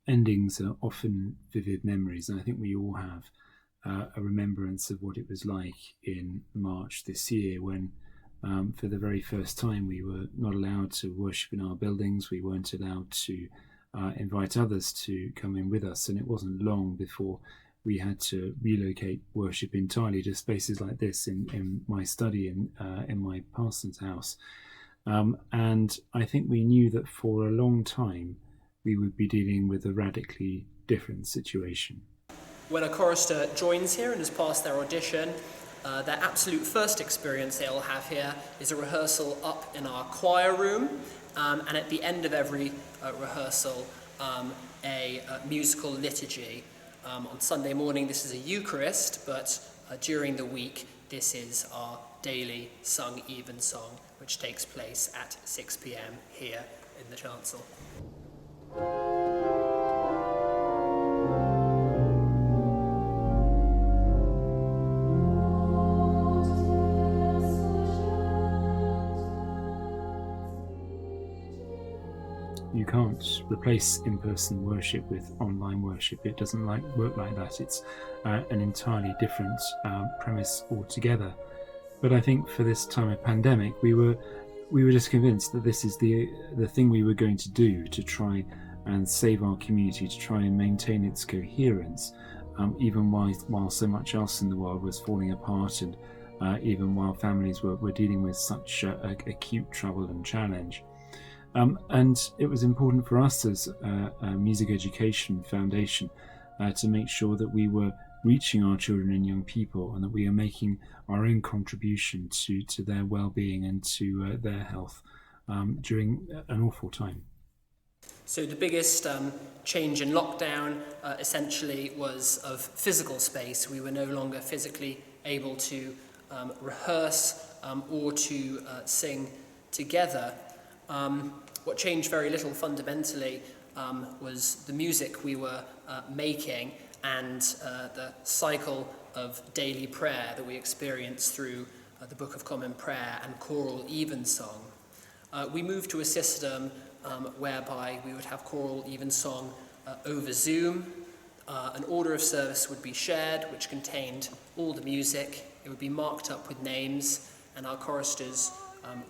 endings are often vivid memories, and I think we all have a remembrance of what it was like in March this year when, for the very first time, we were not allowed to worship in our buildings. We weren't allowed to invite others to come in with us, and it wasn't long before we had to relocate worship entirely to spaces like this in my study in my parson's house. And I think we knew that for a long time we would be dealing with a radically different situation. When a chorister joins here and has passed their audition, their absolute first experience they'll have here is a rehearsal up in our choir room, and at the end of every rehearsal, a musical liturgy. On Sunday morning this is a Eucharist, but during the week this is our daily sung Evensong, which takes place at 6 p.m. here in the chancel. You can't replace in-person worship with online worship. It doesn't work like that. It's an entirely different premise altogether. But I think for this time of pandemic, we were just convinced that this is the thing we were going to do to try and save our community, to try and maintain its coherence, even while so much else in the world was falling apart, and even while families were dealing with such acute trouble and challenge. And it was important for us as a Music Education Foundation to make sure that we were reaching our children and young people, and that we are making our own contribution to their well-being and to their health during an awful time. So the biggest change in lockdown essentially was of physical space. We were no longer physically able to rehearse or to sing together. What changed very little fundamentally was the music we were making and the cycle of daily prayer that we experienced through the Book of Common Prayer and choral Evensong. We moved to a system whereby we would have choral Evensong over Zoom. An order of service would be shared, which contained all the music. It would be marked up with names, and our choristers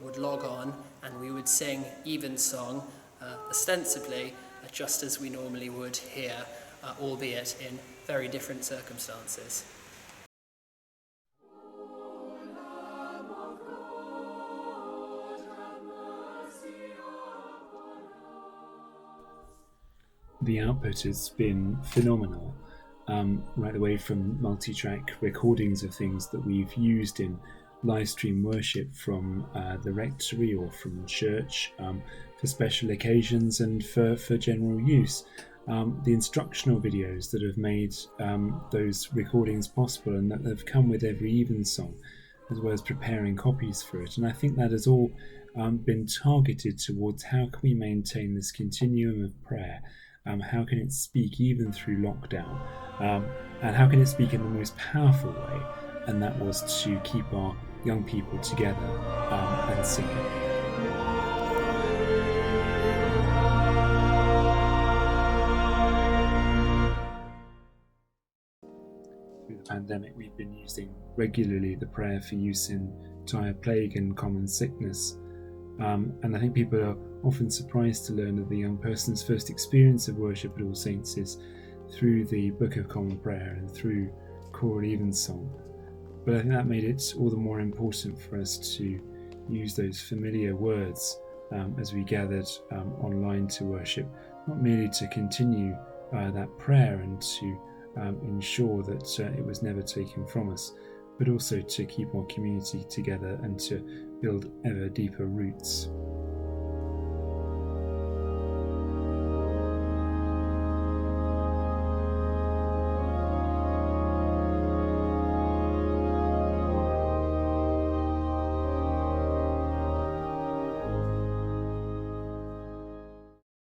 would log on, and we would sing Evensong ostensibly just as we normally would here, albeit in very different circumstances. The output has been phenomenal, right away from multi-track recordings of things that we've used in live stream worship from the rectory or from church for special occasions and for general use. The instructional videos that have made those recordings possible and that have come with every Evensong, as well as preparing copies for it. And I think that has all been targeted towards how can we maintain this continuum of prayer. How can it speak even through lockdown? And how can it speak in the most powerful way? And that was to keep our young people together and singing. Through the pandemic, we've been using regularly the prayer for use in dire plague and common sickness. And I think people are often surprised to learn that the young person's first experience of worship at All Saints is through the Book of Common Prayer and through choral Evensong. But I think that made it all the more important for us to use those familiar words as we gathered online to worship, not merely to continue that prayer and to ensure that it was never taken from us, but also to keep our community together and to build ever deeper roots.